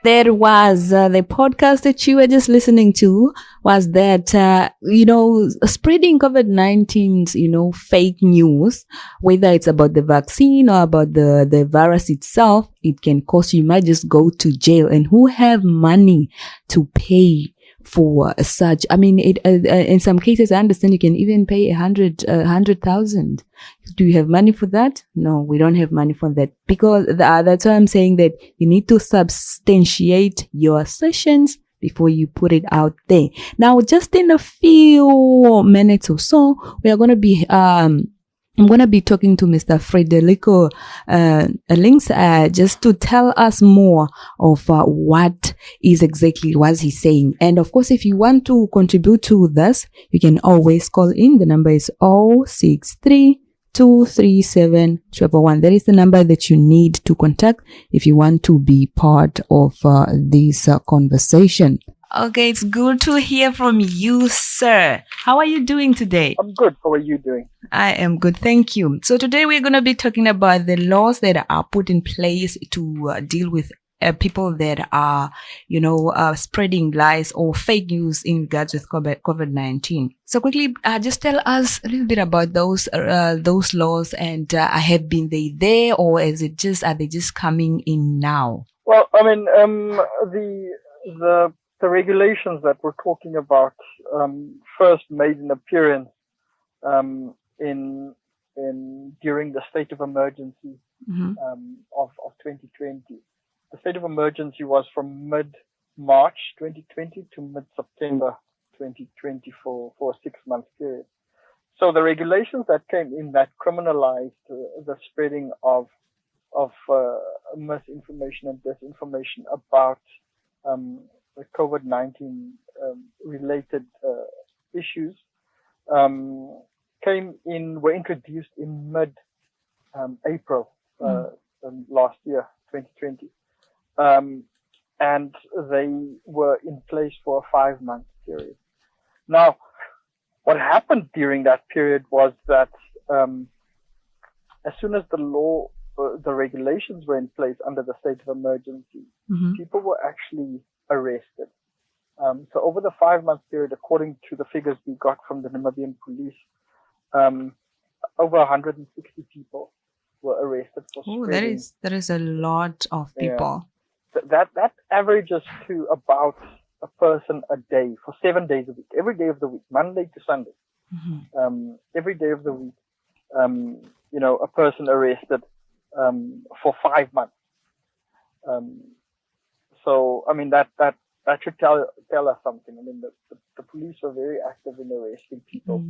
There was the podcast that you were just listening to was that, spreading COVID-19's, fake news, whether it's about the vaccine or about the virus itself, it can cost you. You might just go to jail. And who have money to pay for such? I mean, in some cases, I understand you can even pay 100,000. Do you have money for that? No, we don't have money for that, because that's why I'm saying that you need to substantiate your assertions before you put it out there. Now, just in a few minutes or so, we are going to be, I'm going to be talking to Mr. Frederico Links just to tell us more of what is exactly was he saying. And of course, if you want to contribute to this, you can always call in. The number is 063 237 111. That is the number that you need to contact if you want to be part of this conversation. Okay, it's good to hear from you, sir. How are you doing today? I'm good. How are you doing? I am good, thank you. So today we're going to be talking about the laws that are put in place to deal with people that are, spreading lies or fake news in regards with COVID-19. So quickly, just tell us a little bit about those laws, and have been they there, or are they just coming in now? Well, I mean, the regulations that we're talking about first made an appearance in during the state of emergency of 2020. The state of emergency was from mid-March 2020 to mid-September 2020 for a 6-month period. So the regulations that came in that criminalized the spreading of misinformation and disinformation about the COVID-19 related issues were introduced in mid-April last year, 2020. And they were in place for a 5-month period. Now, what happened during that period was that as soon as the regulations were in place under the state of emergency, people were actually arrested. So over the 5-month period, according to the figures we got from the Namibian police, over 160 people were arrested for spreading. That is a lot of people. Yeah. That averages to about a person a day for 7 days a week, every day of the week, Monday to Sunday. Every day of the week, a person arrested for 5 months. So, I mean, that should tell us something. I mean, the police were very active in arresting people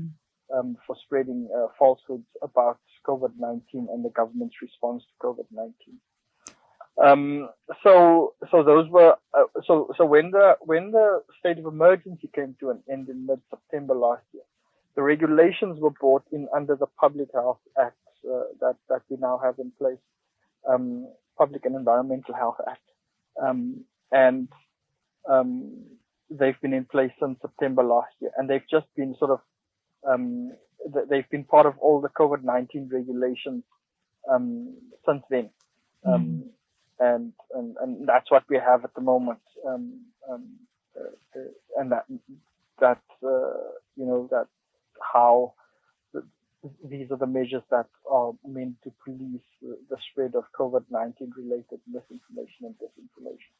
for spreading falsehoods about COVID-19 and the government's response to COVID-19. So those were so when the state of emergency came to an end in mid-September last year, the regulations were brought in under the Public Health Act that we now have in place, Public and Environmental Health Act, and they've been in place since September last year, and they've just been sort of they've been part of all the COVID-19 regulations since then. And that's what we have at the moment, and that how these are the measures that are meant to police the spread of COVID-19 related misinformation and disinformation.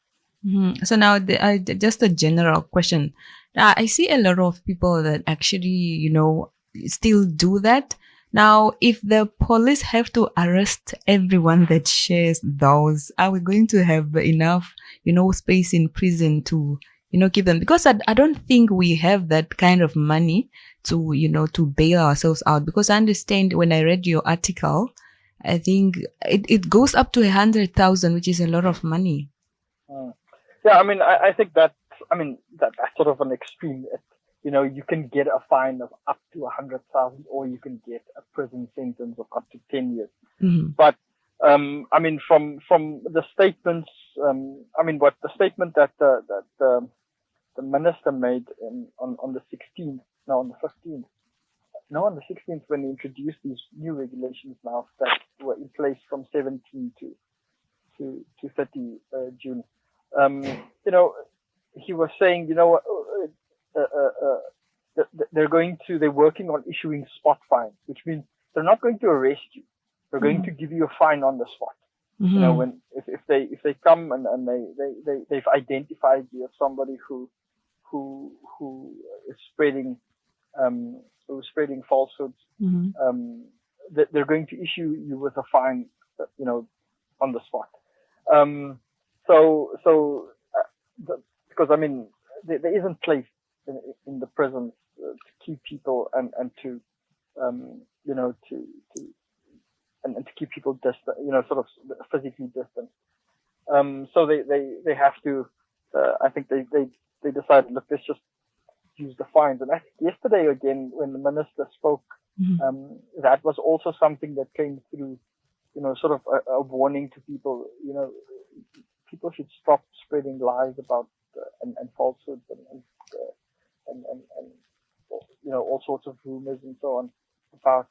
So now, just a general question. I see a lot of people that actually, still do that. Now, if the police have to arrest everyone that shares those, are we going to have enough, space in prison to, keep them? Because I don't think we have that kind of money to, to bail ourselves out. Because I understand when I read your article, I think it goes up to 100,000, which is a lot of money. Yeah, I mean, I think that's sort of an extreme. You can get a fine of up to 100,000, or you can get a prison sentence of up to 10 years. But I mean, from the statements, what the statement that the minister made on the 16th, no, on the 15th, no, on the 16th, when he introduced these new regulations now that were in place from 17 to 30 June. He was saying, they're working on issuing spot fines, which means they're not going to arrest you. They're going to give you a fine on the spot. When if they come and they've identified you as somebody who is spreading falsehoods, they're going to issue you with a fine, on the spot. Because there isn't place in the prisons to keep people and to and to keep people distant, sort of physically distant. So they have to. I think they decided, look, let's just use the fines. And I think yesterday again, when the minister spoke, that was also something that came through. Sort of a warning to people. People should stop spreading lies about and falsehoods and all sorts of rumors and so on about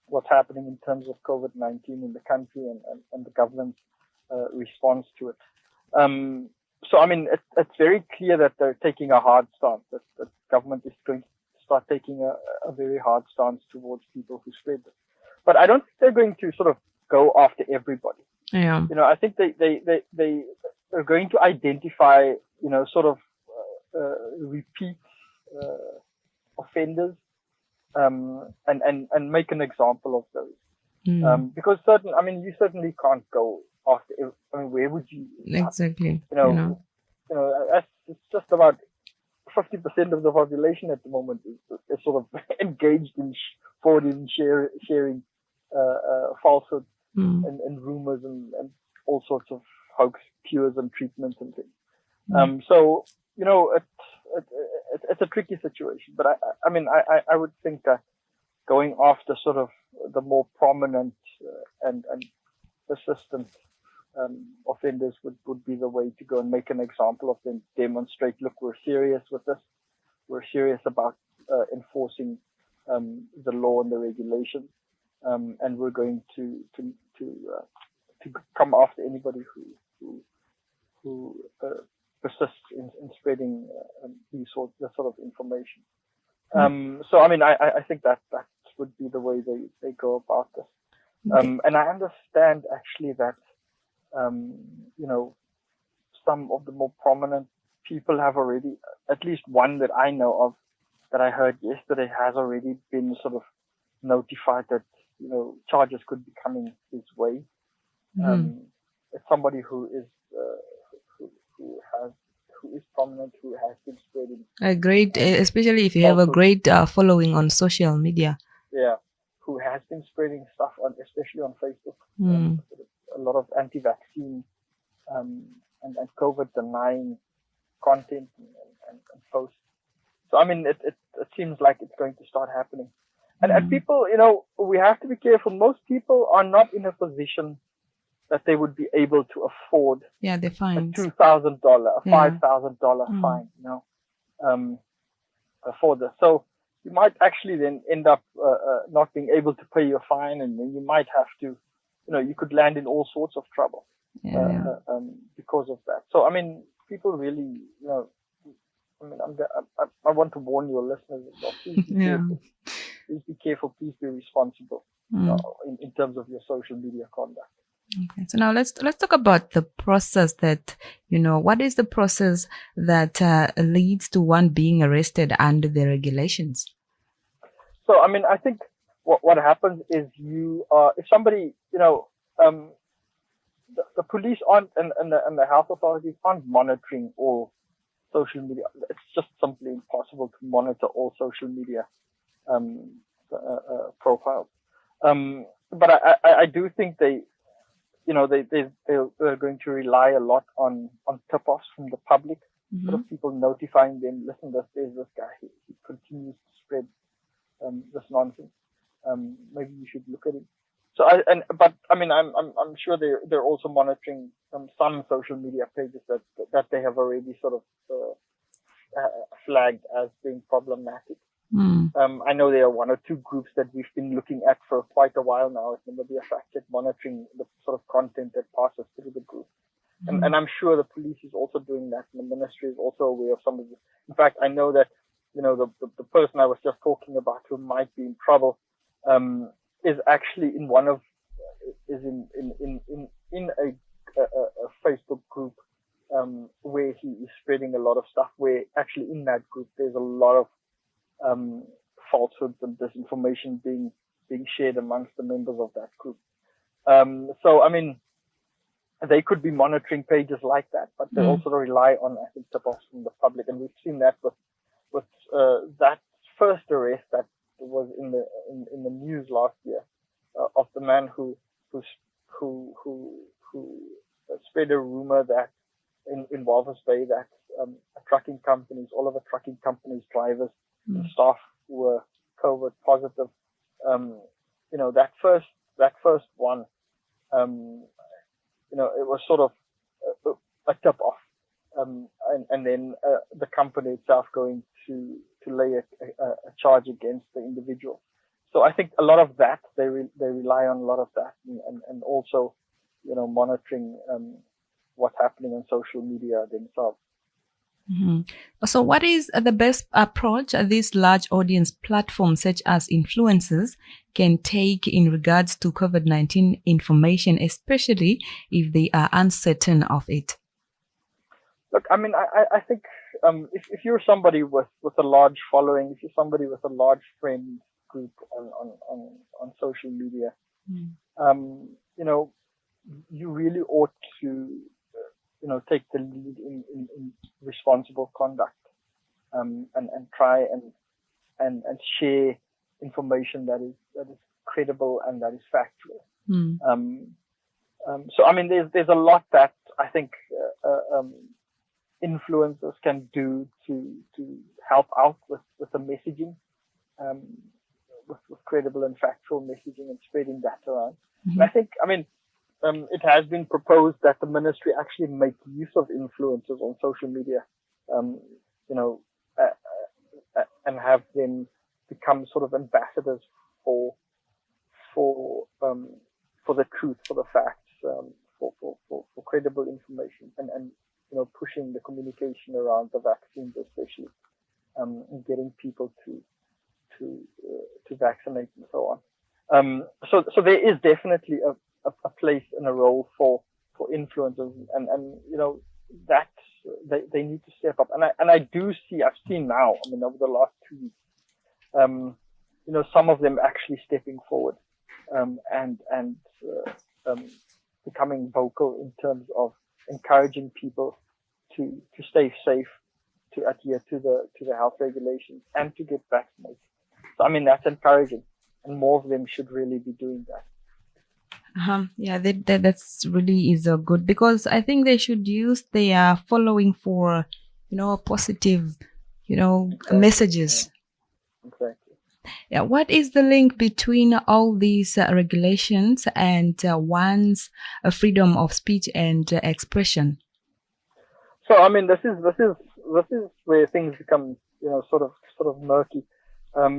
what's happening in terms of COVID-19 in the country and the government's response to it. So it's very clear that they're taking a hard stance. That the government is going to start taking a very hard stance towards people who spread this. But I don't think they're going to sort of go after everybody. Yeah. I think they're going to identify, sort of repeat offenders, and make an example of those. Because you certainly can't go after. Where would you? Exactly. It's just about 50% of the population at the moment is sort of engaged in forwarding and sharing falsehoods and rumors and all sorts of hoax cures and treatments and things. So it's a tricky situation. But I would think that going after sort of the more prominent and persistent offenders would be the way to go, and make an example of them. Demonstrate, look, we're serious with this. We're serious about enforcing the law and the regulations, and we're going to come after anybody who persists in spreading this sort of information. So I think that would be the way they go about this. And I understand actually that some of the more prominent people have already, at least one that I know of, that I heard yesterday, has already been sort of notified that charges could be coming his way. It's somebody who is prominent, who has been spreading a great, especially if you have a great following on social media. Yeah, who has been spreading stuff especially on Facebook. A lot of anti-vaccine and COVID denying content and posts. So it seems like it's going to start happening. And people, we have to be careful. Most people are not in a position that they would be able to afford the fines. a $2,000, a $5,000 fine, for this. So you might actually then end up not being able to pay your fine, and then you might have to, you could land in all sorts of trouble because of that. So people really, I want to warn your listeners as well. Please be careful. Please be careful. Please be responsible in terms of your social media conduct. Okay, so now let's talk about the process that, what is the process that leads to one being arrested under the regulations? So, I think what happens is if somebody, the police aren't, and the health authorities aren't monitoring all social media. It's just simply impossible to monitor all social media profiles. But I do think they're going to rely a lot on tip-offs from the public, sort of people notifying them, listen, there's this guy, he continues to spread this nonsense. Maybe you should look at it. So I'm sure they're also monitoring some social media pages that they have already sort of flagged as being problematic. I know there are one or two groups that we've been looking at for quite a while now. It's Namibian Fact Check, monitoring the sort of content that passes through the group. And I'm sure the police is also doing that, and the ministry is also aware of some of this. In fact, I know that, the person I was just talking about who might be in trouble, is actually in a Facebook group, where he is spreading a lot of stuff, where actually in that group there's a lot of, falsehoods and disinformation being shared amongst the members of that group. So, I mean, they could be monitoring pages like that, but they also rely on, I think, tip-offs from the public. And we've seen that with that first arrest that was in the news last year, of the man who spread a rumor that in Walvis Bay that all of the trucking companies' drivers and staff were COVID positive. That first one, it was sort of a tip off, and then the company itself going to lay a charge against the individual. So I think a lot of that they rely on a lot of that, and also monitoring what's happening on social media themselves. So what is the best approach these large audience platforms such as influencers can take in regards to COVID-19 information, especially if they are uncertain of it? Look, I mean, I think if you're somebody with a large following, if you're somebody with a large friend group on social media, you really ought to take the lead in responsible conduct, and try and share information that is credible and that is factual. So I mean, there's a lot that I think influencers can do to help out with the messaging, with credible and factual messaging and spreading that around. And I think, I mean, it has been proposed that the ministry actually make use of influencers on social media, and have them become sort of ambassadors for the truth, for the facts, for credible information, and pushing the communication around the vaccines, especially, and getting people to vaccinate and so on. So there is definitely a place and a role for influencers, and that they need to step up. And I've seen now, I mean, over the last 2 weeks, some of them actually stepping forward, and becoming vocal in terms of encouraging people to stay safe, to adhere to the health regulations, and to get vaccinated. So I mean, that's encouraging, and more of them should really be doing that. Yeah, that's really is good, because I think they should use their following for, positive, Exactly. messages. Yeah. Exactly. Yeah. What is the link between all these regulations and one's freedom of speech and expression? So I mean, this is where things become sort of murky,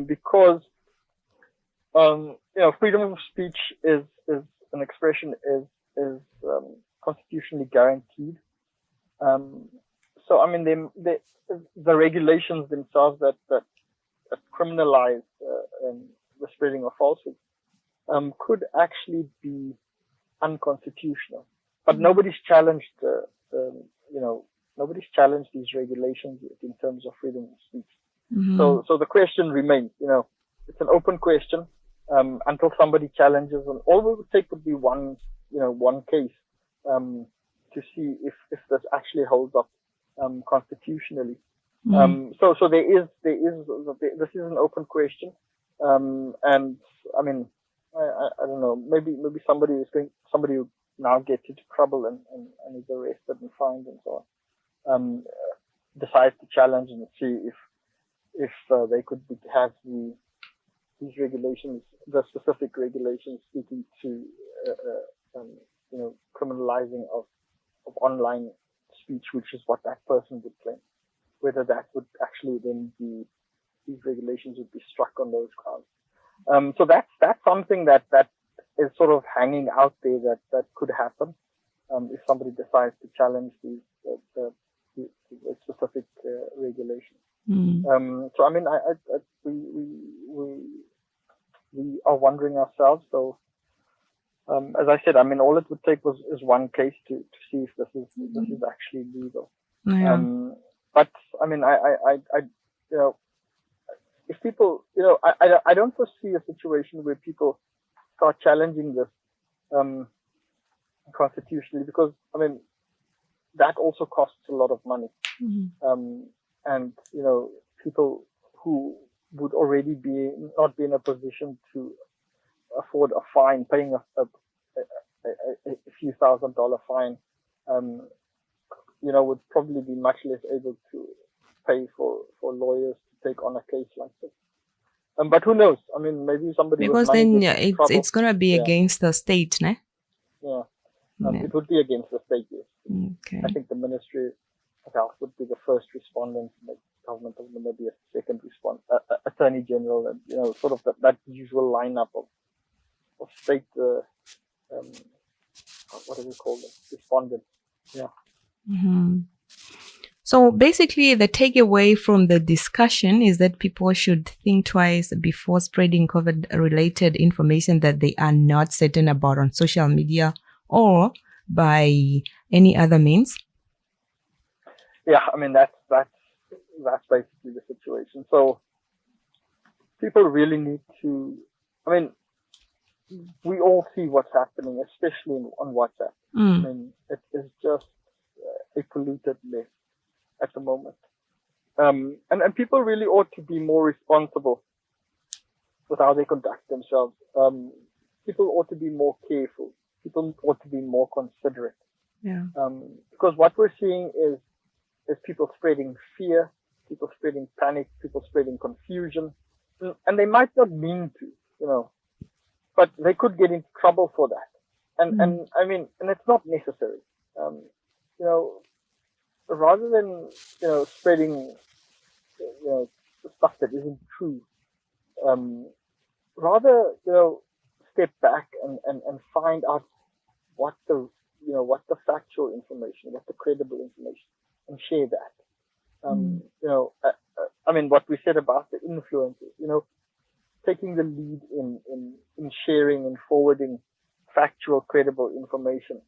because freedom of speech is an expression is constitutionally guaranteed. So I mean, the regulations themselves that criminalize the spreading of falsehoods could actually be unconstitutional. But nobody's challenged nobody's challenged these regulations in terms of freedom of speech. So the question remains. It's an open question. Until somebody challenges, and all we would take would be one case, to see if this actually holds up constitutionally. So this is an open question, and I mean, I don't know, maybe somebody who now gets into trouble and is arrested and fined and so on, decides to challenge and see if they could have these regulations, the specific regulations speaking to criminalizing of online speech, which is what that person would claim, whether that would actually then be, these regulations would be struck on those grounds. So that's something that is sort of hanging out there that could happen. if somebody decides to challenge the specific regulation. So I mean, we are wondering ourselves. So as I said, I mean, all it would take is one case to see if this is actually legal. Yeah. But I mean, I you know, if people, I don't foresee a situation where people start challenging this constitutionally, because I mean that also costs a lot of money, and people who would already not be in a position to afford a fine, paying a few $1,000 fine, would probably be much less able to pay for lawyers to take on a case like this. But who knows? I mean, maybe somebody because with money then it's gonna be against the state, ne? Yeah. It would be against the state, yes. Okay. I think the Ministry of Health would be the first respondent, the government of Namibia second Attorney General, and sort of that usual lineup of state. What do we call them? Respondents. Yeah. So basically, the takeaway from the discussion is that people should think twice before spreading COVID-related information that they are not certain about on social media or by any other means. Yeah, I mean that's basically the situation. So people really need to. I mean, we all see what's happening, especially on WhatsApp. I mean, it is just a polluted mess at the moment. And people really ought to be more responsible with how they conduct themselves. People ought to be more careful. People ought to be more considerate. Yeah. Because what we're seeing is people spreading fear, people spreading panic, people spreading confusion, and they might not mean to, but they could get into trouble for that. And I mean, and it's not necessary. Rather than spreading stuff that isn't true, rather step back and find out what the factual information, what the credible information, and share that. I mean, what we said about the influencers, taking the lead in sharing and forwarding factual, credible information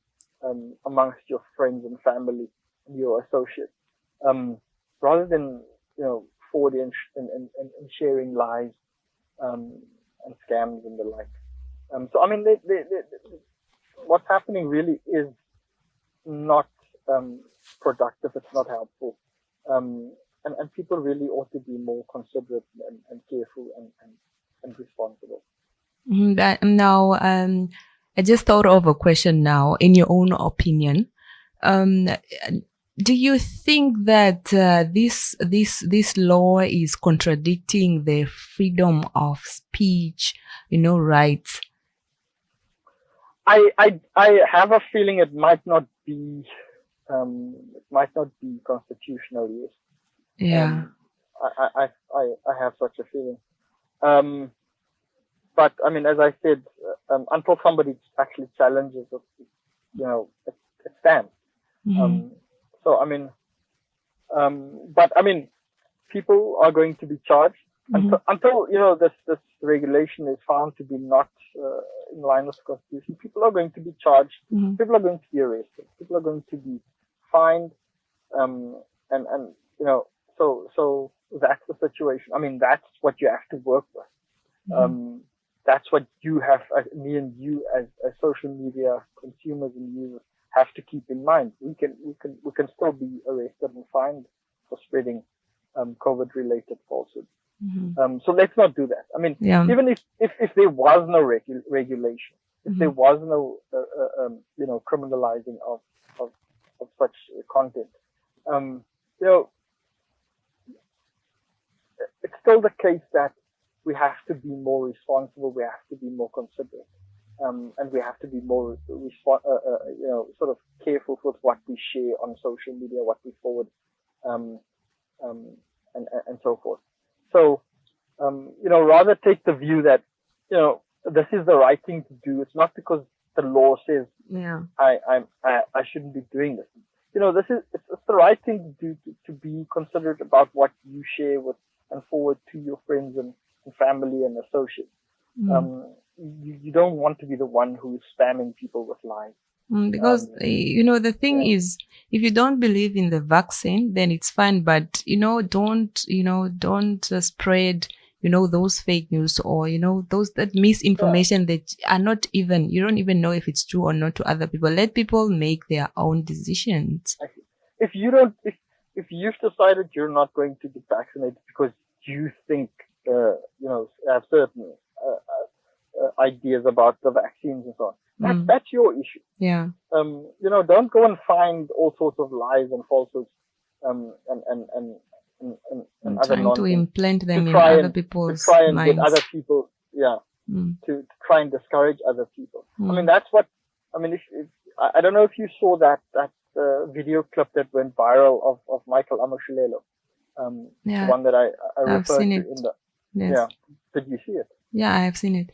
amongst your friends and family and your associates, rather than forwarding and sharing lies and scams and the like. So I mean, what's happening really is not productive. It's not helpful, and people really ought to be more considerate and careful and responsible. Now, I just thought of a question now. In your own opinion, do you think that this law is contradicting the freedom of speech, rights? I have a feeling it might not be constitutional. Yes. Yeah. I have such a feeling. But I mean, as I said, until somebody actually challenges it, it stands. So I mean, but I mean, people are going to be charged until this regulation is found to be not in line with the Constitution. People are going to be charged. People are going to be arrested. People are going to be fined. So that's the situation. I mean, that's what you have to work with. That's what you have, me and you as social media consumers and users have to keep in mind. We can still be arrested and fined for spreading COVID-related falsehoods. So let's not do that. I mean, even if there was no regulation, if there was no criminalizing of such content, it's still the case that we have to be more responsible. We have to be more considerate, and we have to be more sort of careful with what we share on social media, what we forward, and so forth. So, rather take the view that this is the right thing to do. It's not because the law says Yeah. I shouldn't be doing this. It's the right thing to do, to be considerate about what you share with and forward to your friends and family and associates. You don't want to be the one who's spamming people with lies. Because the thing is, if you don't believe in the vaccine, then it's fine. But don't spread those fake news, or those that misinformation that are not even, you don't even know if it's true or not, to other people. Let people make their own decisions. If you've decided you're not going to get vaccinated because you think have certain ideas about the vaccines and so on, that's your issue. Yeah. Don't go and find all sorts of lies and falsehoods and other trying nonsense to implant them in other people's to try and minds. get other people, to try and discourage other people. I mean, that's what. I mean, if I don't know if you saw that video clip that went viral of Michael Amoshilelo, the one that I referred to in the. Yes. Yeah. Did you see it? Yeah, I have seen it.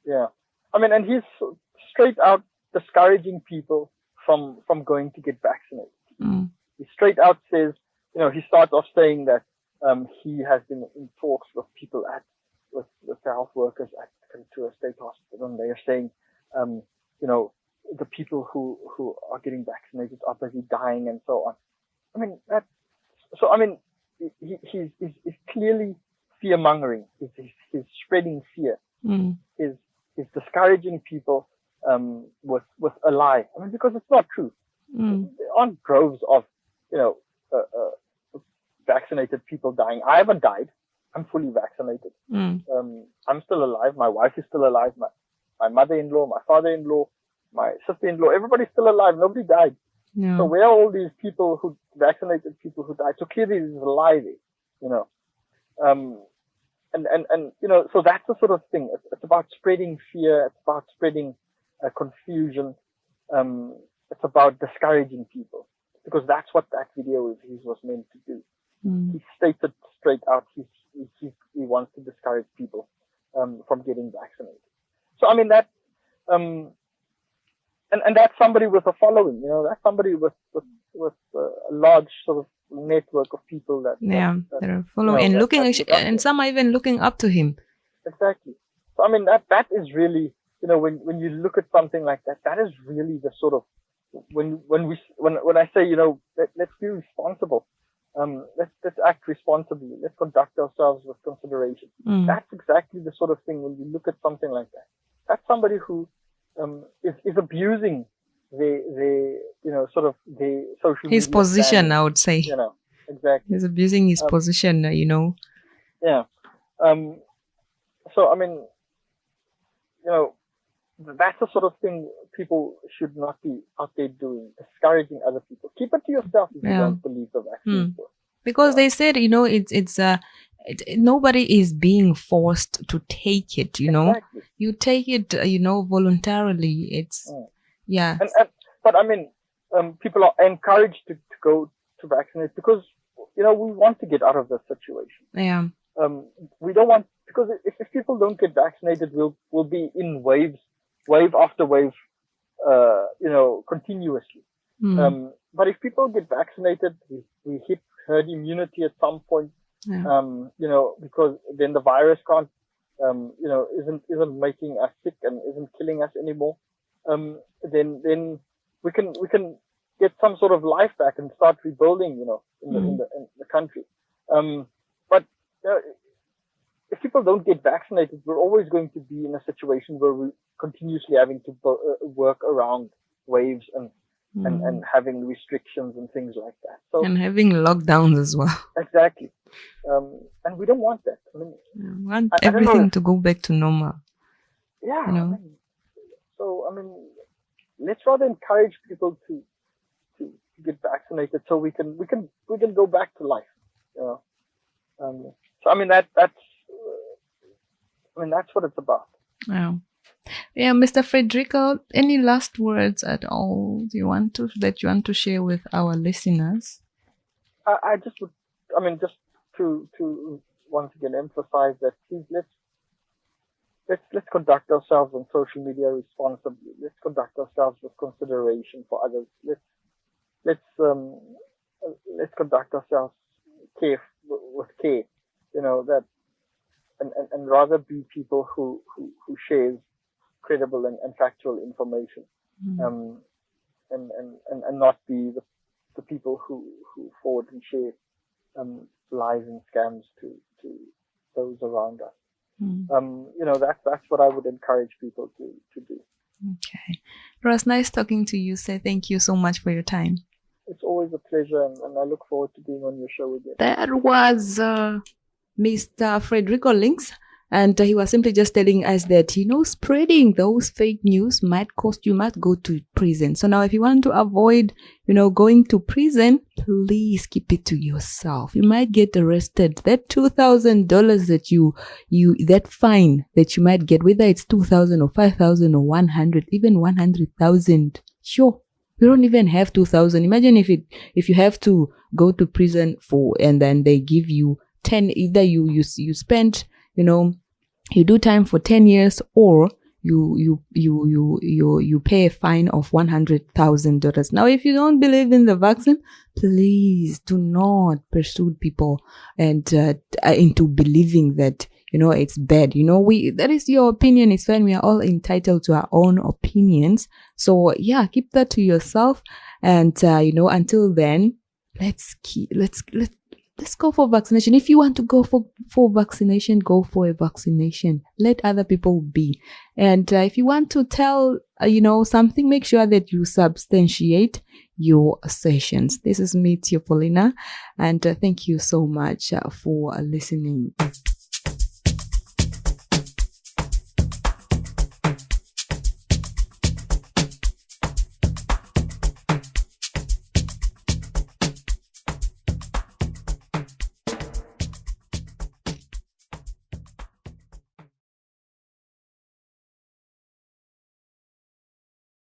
Yeah. I mean, and he's straight out discouraging people from going to get vaccinated. He straight out says, he starts off saying that he has been in talks with people with the health workers at Kantua State Hospital, and they are saying, the people who are getting vaccinated are busy dying and so on. I mean, he's clearly fear mongering. He's spreading fear. He's discouraging people with a lie. I mean, because it's not true. There aren't droves of vaccinated people dying. I haven't died. I'm fully vaccinated. I'm still alive. My wife is still alive. My mother-in-law, my father-in-law, my sister-in-law, everybody's still alive. Nobody died. Yeah. So where are all these people vaccinated people who died? So clearly there's a lie there, so that's the sort of thing. It's about spreading fear. It's about spreading confusion. It's about discouraging people, because that's what that video of his was meant to do. He stated straight out he wants to discourage people from getting vaccinated. So I mean that, and that's somebody with a following. That's somebody with a large sort of network of people that they're following and looking, and some are even looking up to him. Exactly. So I mean that is really, when you look at something like that, that is really the sort of when I say let's be responsible, let's act responsibly, let's conduct ourselves with consideration. That's exactly the sort of thing when you look at something like that. That's somebody who is abusing the social his media position standing, I would say. Exactly. He's abusing his position, Yeah. So I mean, that's the sort of thing people should not be out there doing, discouraging other people. Keep it to yourself if you don't believe the vaccine. Because they said, nobody is being forced to take it, Exactly. You take it, voluntarily. It's, but I mean, people are encouraged to go to vaccinate because, we want to get out of this situation. Yeah. We don't want, because if people don't get vaccinated, we'll be in wave after wave, continuously. But if people get vaccinated, we hit herd immunity at some point, because then the virus can't, isn't making us sick and isn't killing us anymore. Then we can get some sort of life back and start rebuilding, in the country. But if people don't get vaccinated, we're always going to be in a situation where we're continuously having to work around waves and having restrictions and things like that. So, and having lockdowns as well. Exactly. And we don't want that. I mean, we want everything to go back to normal. Yeah. So, I mean, let's rather encourage people to get vaccinated so we can go back to life. So I mean that's what it's about. Yeah, Mr. Frederico, any last words at all you want to share with our listeners? I just would, just to once again emphasize that please let's conduct ourselves on social media responsibly. Let's conduct ourselves with consideration for others. Let's um, let's conduct ourselves with care. That and rather be people who shares credible and factual information. Um, and not be the people who forward and share lies and scams to those around us. That's what I would encourage people to do. Okay. It was nice talking to you, sir. Thank you so much for your time. It's always a pleasure, and I look forward to being on your show again. That was Mr. Frederico Links. And he was simply just telling us that, spreading those fake news might cost you, might go to prison. So now if you want to avoid, going to prison, please keep it to yourself. You might get arrested. That $2,000 that that fine that you might get, whether it's 2,000 or 5,000 or 100, even 100,000. Sure. We don't even have 2,000. Imagine if you have to go to prison and then they give you 10, either you spend, you do time for 10 years or you pay a fine of $100,000. Now, if you don't believe in the vaccine, please do not pursue people and into believing that, it's bad. That is your opinion. It's fine. We are all entitled to our own opinions. So yeah, keep that to yourself. And, until then, let's go for vaccination. If you want to go for vaccination, go for a vaccination. Let other people be. And if you want to tell, something, make sure that you substantiate your assertions. This is me, Tia Paulina, and thank you so much for listening.